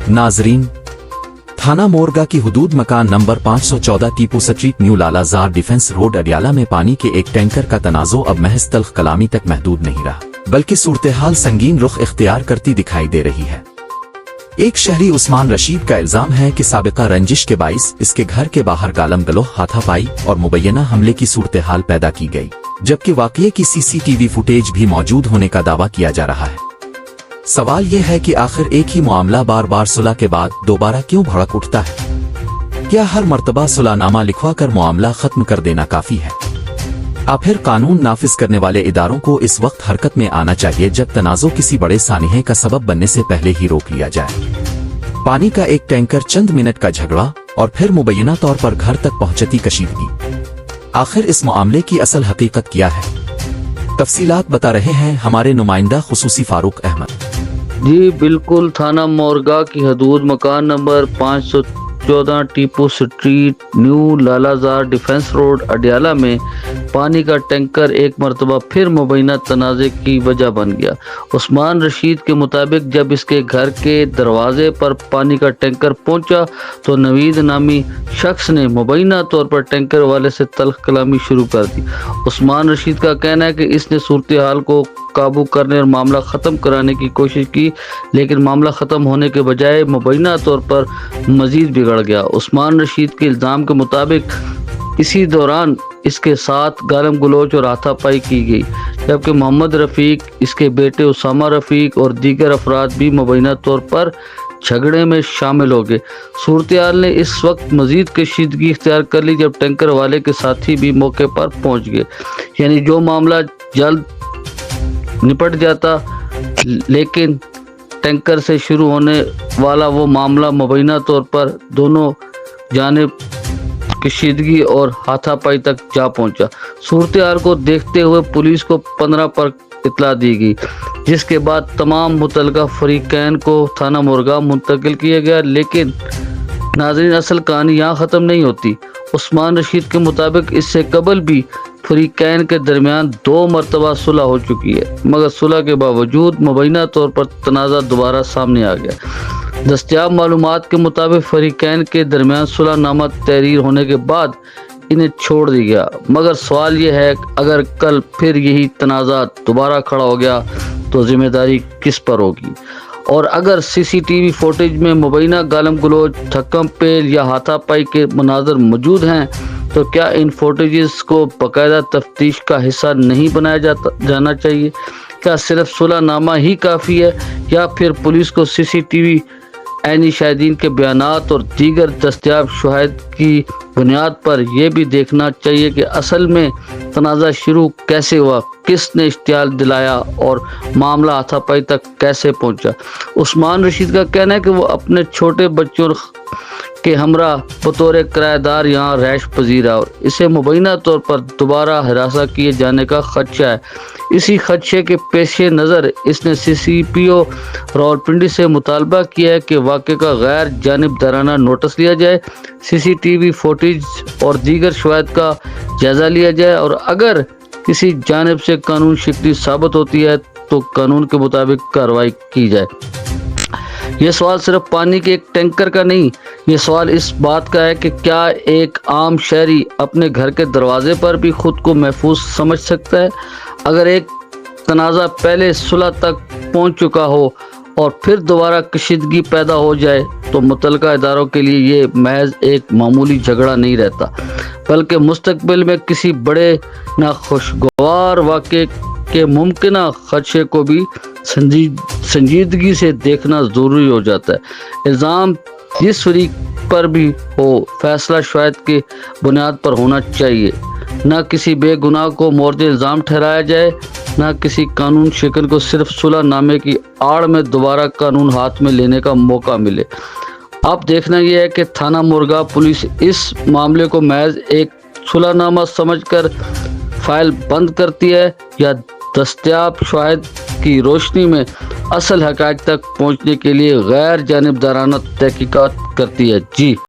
नाजरीन, थाना मोरगा की हुदूद मकान number 514 Tipu street new Lalazar defence road Adiala में पानी के एक टैंकर का तनाज़ो अब महज तल्ख कलामी तक महदूद नहीं रहा, बल्कि सूरत-ए-हाल संगीन रुख इख्तियार करती दिखाई दे रही है। एक शहरी उस्मान रशीद का इल्जाम है कि साबिका रंजिश के बाइस इसके घर के बाहर गालम गलोह, हाथापाई और मुबैना हमले की सूरत-ए-हाल पैदा की गई, जबकि वाक़ये की सीसीटीवी फुटेज भी मौजूद होने का दावा किया जा रहा है। सवाल यह है कि आखिर एक ही मामला बार बार सुलह के बाद दोबारा क्यों भड़क उठता है? क्या हर मर्तबा सुलहनामा लिखवा कर मामला खत्म कर देना काफी है? अब फिर कानून नाफिज करने वाले इदारों को इस वक्त हरकत में आना चाहिए जब तनाज़ो किसी बड़े सानिहे का सबब बनने से पहले ही रोक लिया जाए। पानी का एक टैंकर, चंद मिनट का झगड़ा और फिर मुबैना तौर पर घर तक पहुंचती कशीदगी। आखिर इस मामले की असल हकीकत क्या है? तफसीलात बता रहे हैं हमारे नुमाइंदा खुसूसी फारूक अहमद। जी बिल्कुल, थाना मोरगा की हदूद मकान number 514 Tipu street new Lalazar defence road Adiala में पानी का टैंकर एक मरतबा फिर मुबैना तनाज़े की वजह बन गया। उस्मान रशीद के मुताबिक जब इसके घर के दरवाजे पर पानी का टैंकर पहुंचा तो नवीद नामी शख्स ने मुबैना तौर पर टैंकर वाले से तल्ख कलामी शुरू कर दी। उस्मान रशीद का कहना है कि इसने सूरत हाल को काबू करने और मामला ख़त्म कराने की कोशिश की, लेकिन मामला ख़त्म होने के बजाय मुबैना तौर पर मज़ीद बिगड़ गया। उस्मान रशीद के इल्ज़ाम के मुताबिक इसी दौरान इसके साथ गालम गलोच और हाथापाई की गई, जबकि मोहम्मद रफ़ीक, इसके बेटे उसामा रफ़ीक और दीगर अफराद भी मुबैना तौर पर झगड़े में शामिल हो गए। सूरत हाल ने इस वक्त मज़ीद कशीदगी इख्तियार कर ली जब टैंकर वाले के साथी भी मौके पर पहुँच गए। यानी जो मामला जल्द निपट जाता, लेकिन टैंकर से शुरू होने वाला वो मामला मुबैना तौर पर दोनों जानिब कशीदगी और हाथापाई तक जा पहुंचा। सूरत हाल को देखते हुए पुलिस को 15 पर इतला दी गई, जिसके बाद तमाम मुतलका फरीकैन को थाना मोरगा मुंतकिल किया गया। लेकिन नाज़रीन, असल कहानी यहाँ ख़त्म नहीं होती। उस्मान रशीद के मुताबिक इससे कबल भी फरीकैन के दरमियान 2 मरतबा सुलह हो चुकी है, मगर सुलह के बावजूद मुबैना तौर पर तनाज़ा दोबारा सामने आ गया। दस्तयाब मालूमात के मुताबिक फरीकैन के दरमियान सुलहनामा तहरीर होने के बाद इन्हें छोड़ दिया गया, मगर सवाल यह है अगर कल फिर यही तनाज़ा दोबारा खड़ा हो गया तो जिम्मेदारी किस पर होगी? और अगर सीसीटीवी फुटेज में मुबैना गालम गलोच, थक्कम पेल या हाथापाई के मनाजर मौजूद हैं तो क्या इन फुटेजेस को बाकायदा तफ्तीश का हिस्सा नहीं बनाया जाना चाहिए? क्या सिर्फ सुलहनामा ही काफ़ी है या फिर पुलिस को सीसीटीवी ऐनी शाहिदीन के बयानात और दीगर दस्तयाब शवाहिद की बुनियाद पर यह भी देखना चाहिए कि असल में तनाज़ा शुरू कैसे हुआ, किसने इश्तियाल दिलाया और मामला हाथापाई तक कैसे पहुंचा? उस्मान रशीद का कहना है कि वो अपने छोटे बच्चों के हमरा बतौर किराएदार यहाँ रैश पजीर है और इसे मुबैना तौर पर दोबारा हिरासत किए जाने का खदशा है। इसी खदशे के पेश नज़र इसने CCPO रावलपिंडी से मुतालबा किया है कि वाक़े का गैर जानिबदाराना नोटिस लिया जाए, CCTV फुटेज और दीगर शवाहिद का जायज़ा लिया जाए और अगर किसी जानिब से कानून शिकनी साबित होती है तो कानून के मुताबिक कार्रवाई की जाए। ये सवाल सिर्फ पानी के एक टैंकर का नहीं, ये सवाल इस बात का है कि क्या एक आम शहरी अपने घर के दरवाजे पर भी खुद को महफूज समझ सकता है? अगर एक तनाज़ा पहले सुलह तक पहुंच चुका हो और फिर दोबारा कशीदगी पैदा हो जाए तो मुतलका इदारों के लिए ये महज एक मामूली झगड़ा नहीं रहता, बल्कि मुस्तकबिल में किसी बड़े नाखुशगवार वाक़े के मुमकिना खदशे को भी संजीदगी से देखना ज़रूरी हो जाता है। इल्ज़ाम जिस फरीक पर भी हो, फैसला शवाहिद के बुनियाद पर होना चाहिए। न किसी बेगुनाह को मोर्द इल्ज़ाम ठहराया जाए, न किसी कानून शिकन को सिर्फ सुलह नामे की आड़ में दोबारा कानून हाथ में लेने का मौका मिले। अब देखना यह है कि थाना मोरगा पुलिस इस मामले को महज एक सुलहनामा समझकर फाइल बंद करती है या दस्तयाब शवाहिद की रोशनी में असल हक़ाइक़ तक पहुँचने के लिए गैर जानिबदाराना तहकीकात करती है। जी।